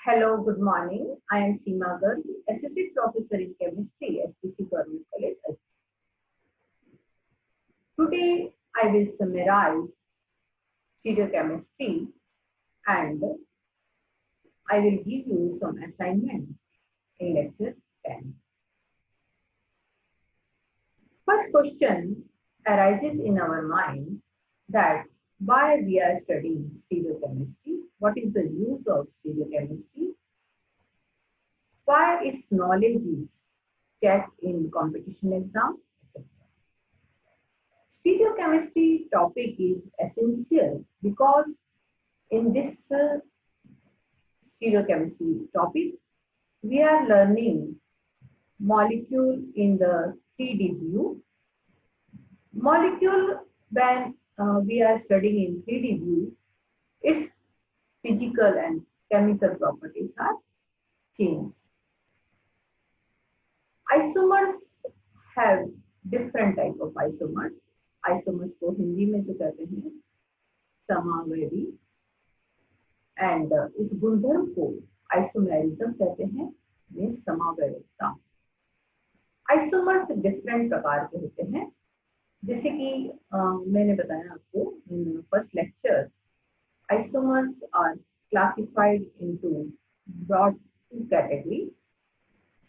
Hello, good morning. I am Seema Garg, Associate Professor in Chemistry at B.Sc.Part-1 College. Today, I will summarize stereochemistry and I will give you some assignments in lecture 10. First question arises in our mind that why we are studying stereochemistry, what is the use of stereochemistry, why its knowledge is checked in competition exams, etc. Stereochemistry topic is essential because in this stereochemistry topic, we are learning molecule in the 3D view. Molecule, when we are studying in 3D view, its physical and chemical properties are changed. Isomers have different type of isomers. Isomers को हिंदी में तो कहते हैं समावयवी and इस गुणधर्म को isomerism कहते हैं, ये समावयवता. आइसोमर्स डिफरेंट प्रकार के होते हैं, जैसे कि मैंने बताया आपको in first lecture. Isomers are classified into broad two categories: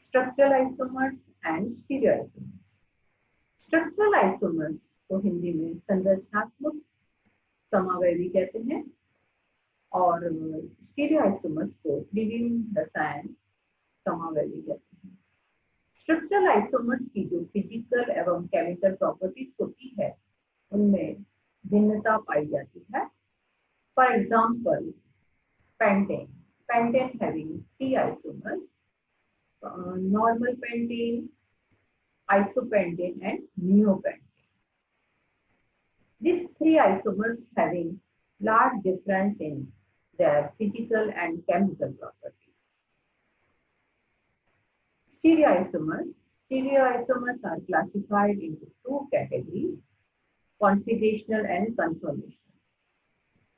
structural isomers and stereoisomers. Structural isomers को हिंदी में संरचनात्मक समावयवी कहते हैं और stereoisomers को त्रिविम रसायन समावयवी कहते हैं. स्ट्रक्चरल आइसोमर्स की जो फिजिकल एवं केमिकल प्रॉपर्टीज होती है उनमें भिन्नता पाई जाती है. For example pentane. Pentane having 3 isomers: normal pentane, isopentane and neopentane. These 3 isomers having large difference in their physical and chemical properties. Stereoisomers. Stereoisomers are classified into 2 categories: configurational and conformational.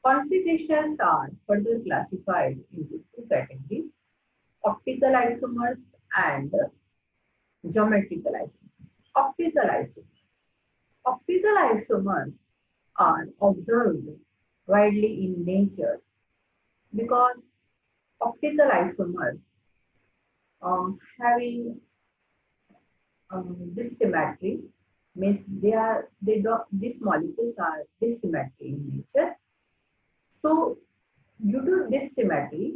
Configurations are further classified into 2 categories: optical isomers and geometrical isomers. Optical isomers. Optical isomers are observed widely in nature because optical isomers having dissymmetry means these molecules are dissymmetry in nature. So due to this symmetry,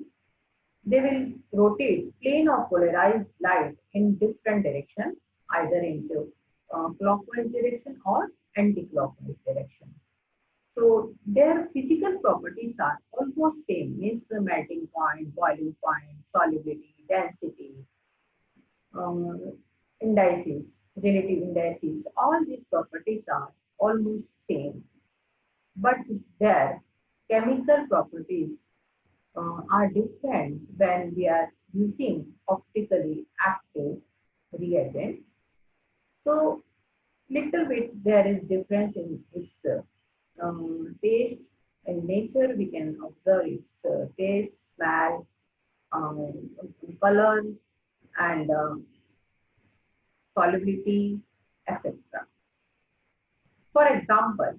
they will rotate plane of polarized light in different directions, either into clockwise direction or anti-clockwise direction. So their physical properties are almost same, means the melting point, boiling point, solubility, density, indices, relative indices. All these properties are almost same, but their chemical properties are different when we are using optically active reagents. So little bit there is difference in its taste. In nature we can observe its taste, smell, color and solubility, etc. For example,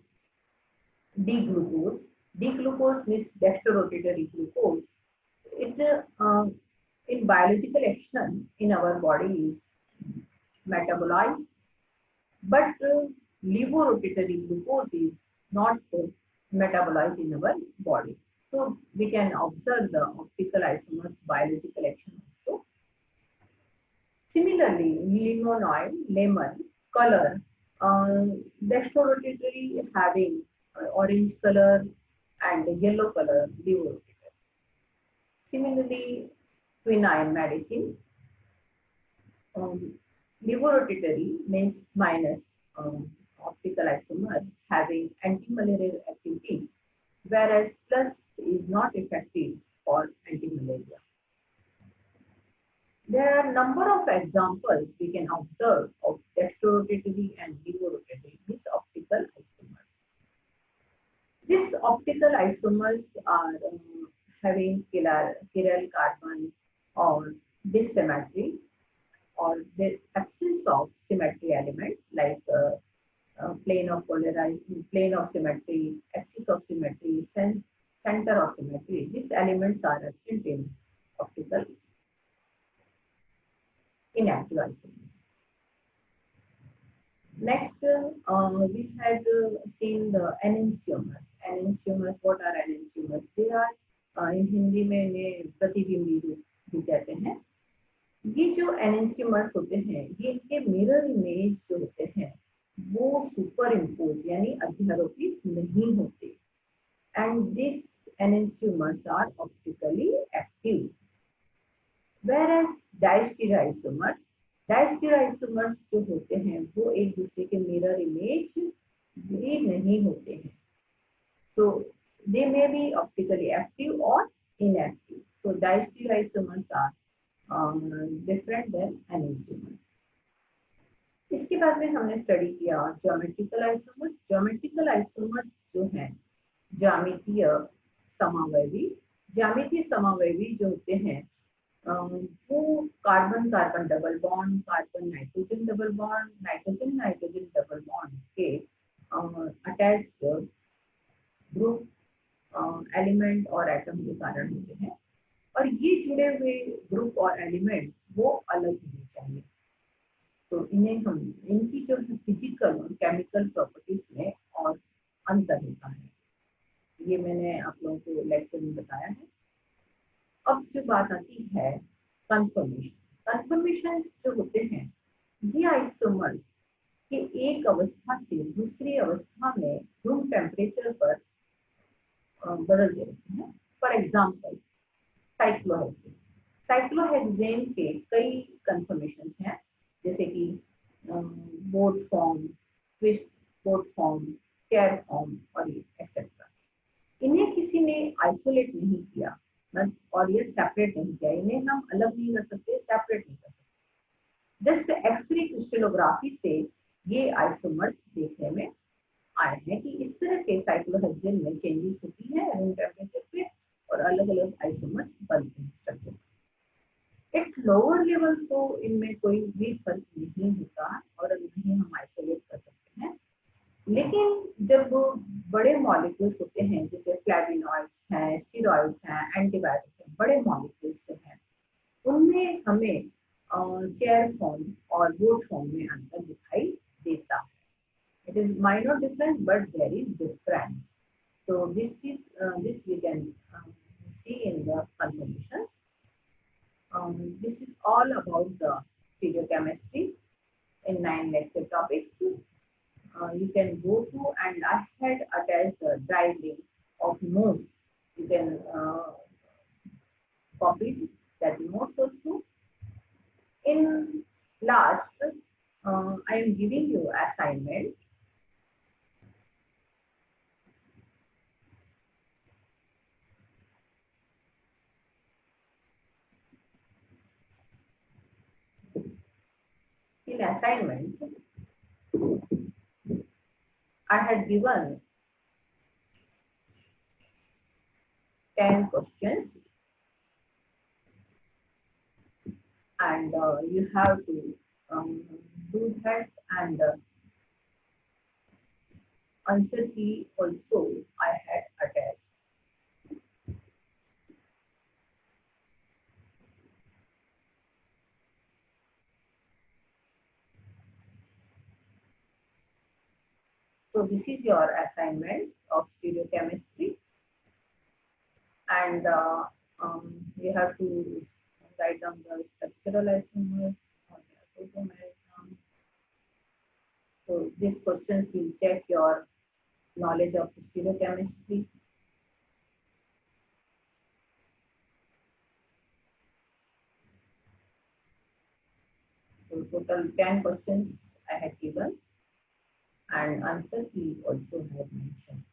D-glucose. D-glucose means dextrorotatory glucose. It in biological action in our body is metabolized, but levorotatory glucose is not metabolized in our body. So we can observe the optical isomers biological action also. Similarly, limonoid, lemon, color, dextrorotatory having orange color and yellow color, levorotatory. Similarly, quinine medicine, levorotatory means minus optical isomer having anti-malarial activity, whereas plus is not effective for anti-malaria. There are number of examples we can observe of dextrorotatory and levorotatory, these optical isomers. These optical isomers are having chiral carbon or dissymmetry, or the absence of symmetry elements like plane of symmetry, axis of symmetry, center of symmetry. These elements are absent in optical inactive isomers. Next, we had seen the enantiomers. Enantiomers, what are enantiomers? They are in Hindi में इन्हें प्रतिबिंबी रूप भी कहते हैं। ये जो enantiomers होते हैं, ये इनके मिरर इमेज जो होते हैं वो सुपर इम्पोज यानी अध्यारोपित नहीं होते, and this enantiomers are optically active, whereas diastereoisomers जो होते हैं वो एक दूसरे के मिरर इमेज भी नहीं होते हैं, so they may be optically active or inactive. So diastereoisomers are different than enantiomers. इसके बाद में हमने स्टडी किया ज्योमेट्रिकल आइसोमर्स। ज्योमेट्रिकल आइसोमर्स जो हैं ज्यामितीय समावयवी जो होते हैं वो carbon carbon double bond, carbon nitrogen double bond, nitrogen nitrogen double bond के अटैच्ड ग्रुप एलिमेंट और एटम के कारण होते हैं, और ये जुड़े हुए ग्रुप और एलिमेंट वो अलग होने चाहिए। तो इन्हें हम इनकी जो फिजिकल और केमिकल प्रॉपर्टीज में और अंतर होता है, ये मैंने आप लोगों को लेक्चर में बताया है। अब जो बात आती है कंफर्मेशन जो होते हैं ये आइसोमर्स के एक अवस्था से दूसरी अवस्था में रूम टेम्परेचर पर बदल देते हैं। फॉर एग्जाम्पल साइक्लोहेक्सेन के कई कंफर्मेशन हैं, जैसे कि boat form, twist boat form, chair form और एक्सेट्रा। इन्हें किसी ने आइसोलेट नहीं किया और ये सेपरेट नहीं किया, इन्हें हम अलग नहीं कर सकते, सेपरेट नहीं कर सकते। जस्ट एक्सरे क्रिस्टलोग्राफी से ये आइसोमर्स देखने में आए हैं कि इस तरह के साइक्लोहेक्सेन में चेंजेस होती है रूम टेम्परेचर पे और अलग अलग आइसोमर्स बनते हैं स्ट्रक्चर। एट लोअर लेवल तो इनमें कोई भी फर्क नहीं होता और नहीं हम आइसोलेट कर सकते हैं, लेकिन जब बड़े मॉलिक्यूल्स होते हैं जैसे फ्लैविनॉइड्स हैं, स्टेरॉइड्स हैं, एंटीबायोटिक्स हैं, बड़े मॉलिक्यूल्स जो हैं उनमें हमें चेयर फॉर्म और बोट फॉर्म में अंतर दिखाई देता है। It is minor difference but there is difference, so this we can see in the conformation. This is all about the stereochemistry in 9 lecture topics. You can go to, and I had attached the drive link of notes. You can copy that notes also. In last, I am giving you assignment. In assignment, I had given 10 questions, and you have to do that, and answer key also I had attached. So this is your assignment of stereochemistry, and you have to write down the structural isomers or the isomers. So these questions will check your knowledge of stereochemistry. So total 10 questions I had given, and answer key also have mentioned.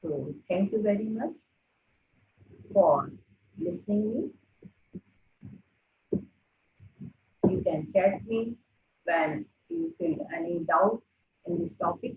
So thank you very much for listening me. You can chat me when you feel any doubt in this topic.